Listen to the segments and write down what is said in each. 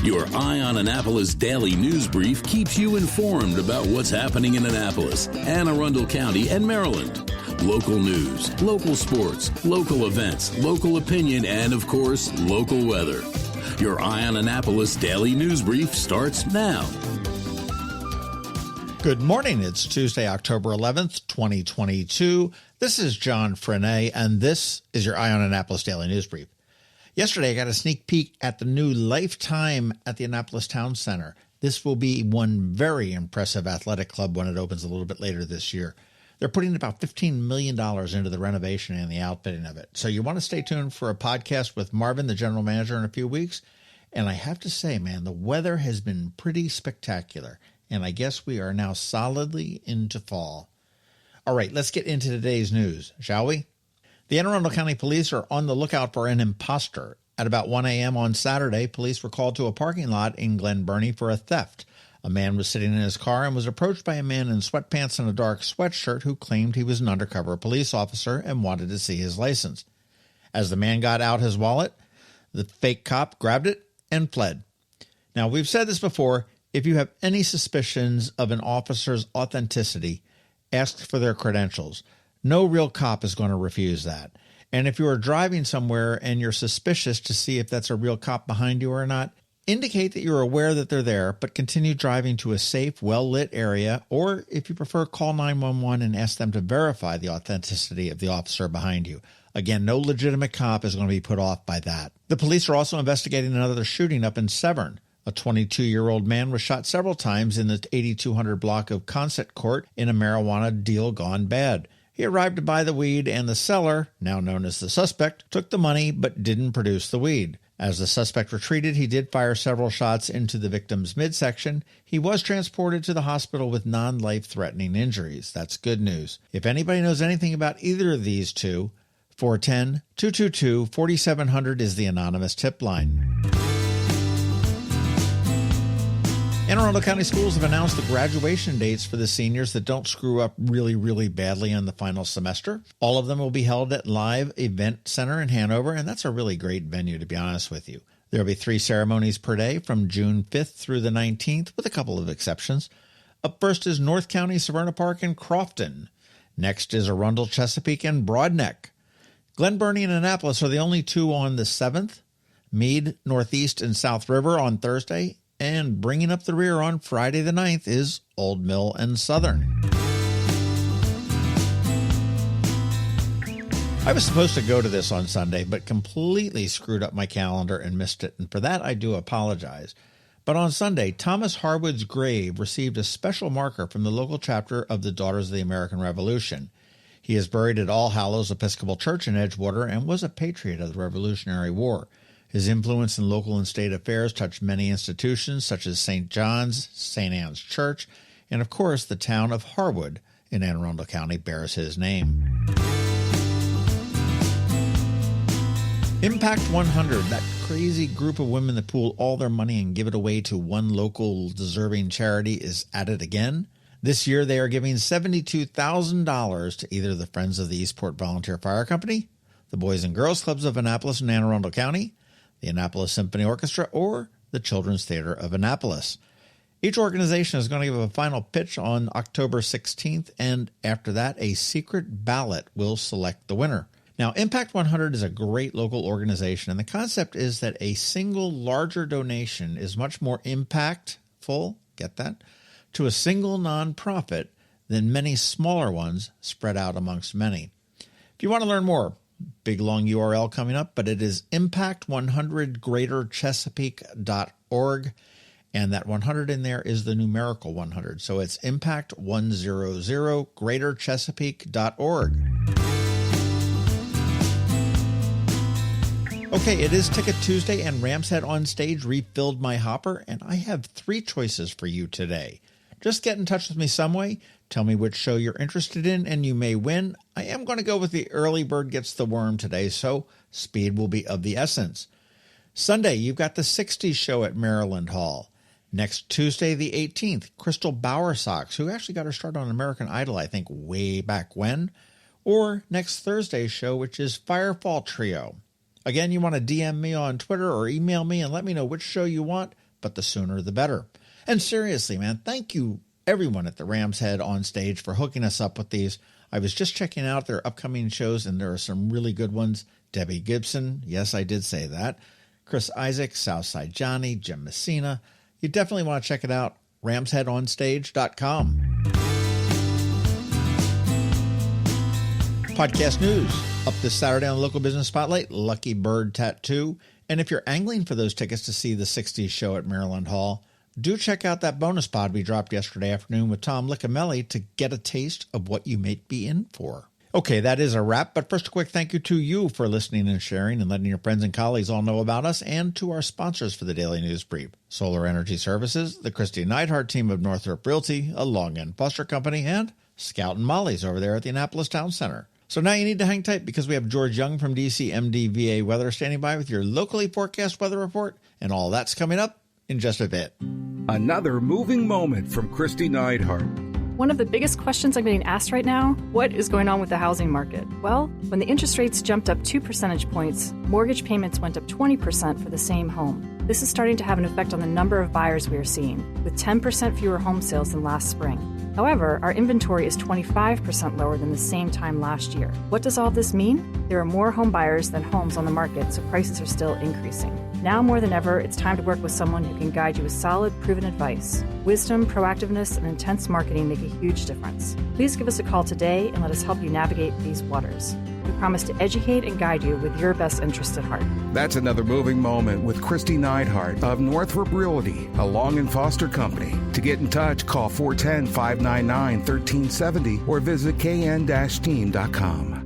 Your Eye on Annapolis daily news brief keeps you informed about what's happening in Annapolis, Anne Arundel County, and Maryland. Local news, local sports, local events, local opinion, and, of course, local weather. Your Eye on Annapolis daily news brief starts now. Good morning. It's Tuesday, October 11th, 2022. This is John Frenaye, and this is your Eye on Annapolis daily news brief. Yesterday, I got a sneak peek at the new Lifetime at the Annapolis Town Center. This will be one very impressive athletic club when it opens a little bit later this year. They're putting about $15 million into the renovation and the outfitting of it. So you want to stay tuned for a podcast with Marvin, the general manager, in a few weeks. And I have to say, man, the weather has been pretty spectacular. And I guess we are now solidly into fall. All right, let's get into today's news, shall we? The Anne Arundel County Police are on the lookout for an imposter. At about 1 a.m. on Saturday, police were called to a parking lot in Glen Burnie for a theft. A man was sitting in his car and was approached by a man in sweatpants and a dark sweatshirt who claimed he was an undercover police officer and wanted to see his license. As the man got out his wallet, the fake cop grabbed it and fled. Now, we've said this before. If you have any suspicions of an officer's authenticity, ask for their credentials. No real cop is going to refuse that. And if you are driving somewhere and you're suspicious to see if that's a real cop behind you or not, indicate that you're aware that they're there, but continue driving to a safe, well-lit area, or if you prefer, call 911 and ask them to verify the authenticity of the officer behind you. Again, no legitimate cop is going to be put off by that. The police are also investigating another shooting up in Severn. A 22-year-old man was shot several times in the 8200 block of Consett Court in a marijuana deal gone bad. He arrived to buy the weed, and the seller, now known as the suspect, took the money but didn't produce the weed. As the suspect retreated, he did fire several shots into the victim's midsection. He was transported to the hospital with non-life-threatening injuries. That's good news. If anybody knows anything about either of these two, 410-222-4700 is the anonymous tip line. Anne Arundel County Schools have announced the graduation dates for the seniors that don't screw up really badly on the final semester. All of them will be held at Live Event Center in Hanover, and that's a really great venue, to be honest with you. There will be 3 ceremonies per day from June 5th through the 19th, with a couple of exceptions. Up first is North County, Severn Park, and Crofton. Next is Arundel, Chesapeake, and Broadneck. Glen Burnie and Annapolis are the only two on the 7th. Meade, Northeast, and South River on Thursday. And bringing up the rear on Friday the 9th is Old Mill and Southern. I was supposed to go to this on Sunday, but completely screwed up my calendar and missed it, and for that I do apologize. But on Sunday, Thomas Harwood's grave received a special marker from the local chapter of the Daughters of the American Revolution. He is buried at All Hallows Episcopal Church in Edgewater and was a patriot of the Revolutionary War. His influence in local and state affairs touched many institutions such as St. John's, St. Anne's Church, and of course the town of Harwood in Anne Arundel County bears his name. Impact 100, that crazy group of women that pool all their money and give it away to one local deserving charity, is at it again. This year they are giving $72,000 to either the Friends of the Eastport Volunteer Fire Company, the Boys and Girls Clubs of Annapolis and Anne Arundel County, the Annapolis Symphony Orchestra, or the Children's Theater of Annapolis. Each organization is going to give a final pitch on October 16th, and after that, a secret ballot will select the winner. Now, Impact 100 is a great local organization, and the concept is that a single larger donation is much more impactful, get that, to a single nonprofit than many smaller ones spread out amongst many. If you want to learn more, big long URL coming up, but it is impact100greaterchesapeake.org, and that 100 in there is the numerical 100. So it's impact100greaterchesapeake.org. Okay, it is Ticket Tuesday, and Ram's Head on Stage refilled my hopper, and I have 3 choices for you today. Just get in touch with me some way. Tell me which show you're interested in, and you may win. I am going to go with the early bird gets the worm today, so speed will be of the essence. Sunday, you've got the 60s show at Maryland Hall. Next Tuesday, the 18th, Crystal Bowersox, who actually got her start on American Idol, I think, way back when. Or next Thursday's show, which is Firefall Trio. Again, you want to DM me on Twitter or email me and let me know which show you want. but the sooner the better. And seriously, man, thank you everyone at the Rams Head on stage for hooking us up with these. I was just checking out their upcoming shows, and there are some really good ones. Debbie Gibson, yes, I did say that. Chris Isaac, Southside Johnny, Jim Messina. You definitely want to check it out. ramsheadonstage.com. Podcast news. Up this Saturday on the Local Business Spotlight, Lucky Bird Tattoo. And if you're angling for those tickets to see the 60s show at Maryland Hall, do check out that bonus pod we dropped yesterday afternoon with Tom Liccamelli to get a taste of what you may be in for. Okay, that is a wrap, but first a quick thank you to you for listening and sharing and letting your friends and colleagues all know about us, and to our sponsors for the Daily News Brief, Solar Energy Services, the Kristi Neidhardt Team of Northrop Realty, a Long Imposter Company, and Scout and Molly's over there at the Annapolis Town Center. So now you need to hang tight because we have George Young from DCMD VA Weather standing by with your locally forecast weather report, and all that's coming up in just a bit. Another moving moment from Kristi Neidhardt. One of the biggest questions I'm getting asked right now, what is going on with the housing market? Well, when the interest rates jumped up 2 percentage points, mortgage payments went up 20% for the same home. This is starting to have an effect on the number of buyers we are seeing, with 10% fewer home sales than last spring. However, our inventory is 25% lower than the same time last year. What does all this mean? There are more home buyers than homes on the market, so prices are still increasing. Now more than ever, it's time to work with someone who can guide you with solid, proven advice. Wisdom, proactiveness, and intense marketing make a huge difference. Please give us a call today and let us help you navigate these waters. We promise to educate and guide you with your best interest at heart. That's another moving moment with Kristi Neidhardt of Northrop Realty, a Long and Foster company. To get in touch, call 410-599-1370 or visit kn-team.com.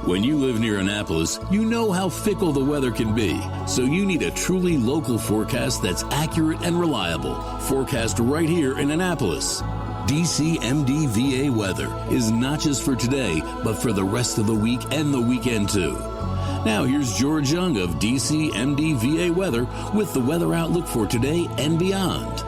When you live near Annapolis, you know how fickle the weather can be. So you need a truly local forecast that's accurate and reliable. Forecast right here in Annapolis. DCMD VA weather is not just for today, but for the rest of the week and the weekend too. Now here's George Young of DCMD VA weather with the weather outlook for today and beyond.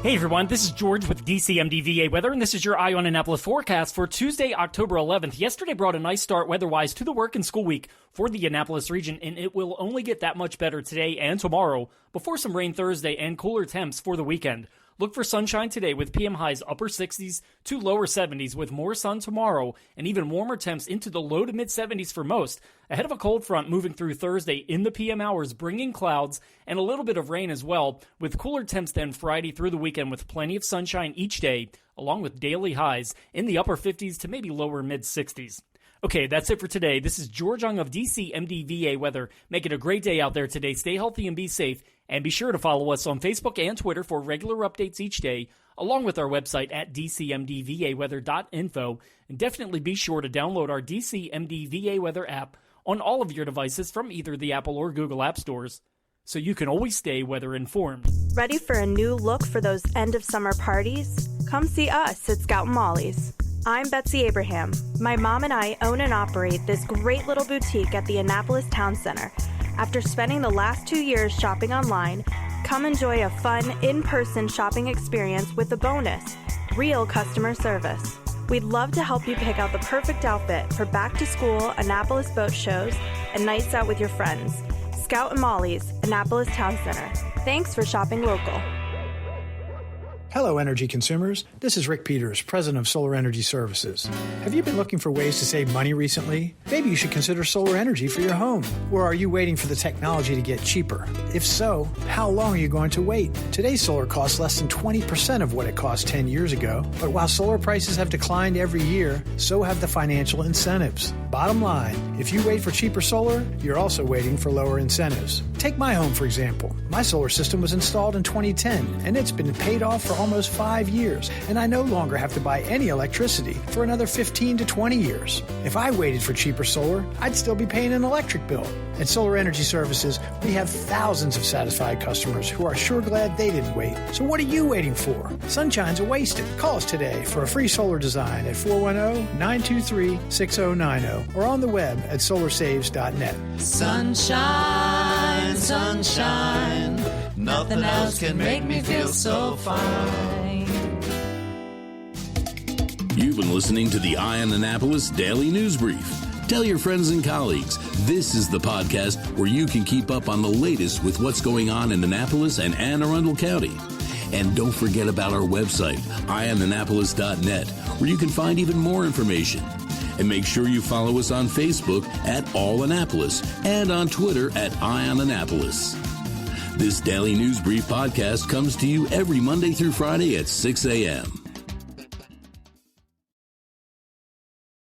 Hey everyone, this is George with DCMD VA Weather, and this is your Eye on Annapolis forecast for Tuesday, October 11th. Yesterday brought a nice start weather-wise to the work and school week for the Annapolis region, and it will only get that much better today and tomorrow before some rain Thursday and cooler temps for the weekend. Look for sunshine today with PM highs upper 60s to lower 70s with more sun tomorrow and even warmer temps into the low to mid 70s for most, ahead of a cold front moving through Thursday in the PM hours, bringing clouds and a little bit of rain as well, with cooler temps then Friday through the weekend with plenty of sunshine each day, along with daily highs in the upper 50s to maybe lower mid 60s. Okay, that's it for today. This is George Young of DCMD VA Weather. Make it a great day out there today. Stay healthy and be safe. And be sure to follow us on Facebook and Twitter for regular updates each day, along with our website at dcmdvaweather.info. And definitely be sure to download our DCMD VA Weather app on all of your devices from either the Apple or Google App Stores, so you can always stay weather informed. Ready for a new look for those end-of-summer parties? Come see us at Scout and Molly's. I'm Betsy Abraham. My mom and I own and operate this great little boutique at the Annapolis Town Center. After spending the last 2 years shopping online, come enjoy a fun, in-person shopping experience with a bonus, real customer service. We'd love to help you pick out the perfect outfit for back-to-school Annapolis boat shows and nights out with your friends. Scout and Molly's, Annapolis Town Center. Thanks for shopping local. Hello, energy consumers. This is Rick Peters, president of Solar Energy Services. Have you been looking for ways to save money recently? Maybe you should consider solar energy for your home. Or are you waiting for the technology to get cheaper? If so, how long are you going to wait? Today's solar costs less than 20% of what it cost 10 years ago. But while solar prices have declined every year, so have the financial incentives. Bottom line, if you wait for cheaper solar, you're also waiting for lower incentives. Take my home, for example. My solar system was installed in 2010, and it's been paid off for almost 5 years, and I no longer have to buy any electricity for another 15 to 20 years. If I waited for cheaper solar, I'd still be paying an electric bill. At Solar Energy Services, we have thousands of satisfied customers who are sure glad they didn't wait. So what are you waiting for? Sunshine's a wasted. Call us today for a free solar design at 410-923-6090 or on the web at solarsaves.net. Sunshine, sunshine, nothing else can make me feel so fine. You've been listening to the Eye on Annapolis Daily News Brief. Tell your friends and colleagues. This is the podcast where you can keep up on the latest with what's going on in Annapolis and Anne Arundel County. And don't forget about our website, eyeonannapolis.net, where you can find even more information. And make sure you follow us on Facebook at All Annapolis and on Twitter at EyeOnAnnapolis. This Daily News Brief podcast comes to you every Monday through Friday at 6 a.m.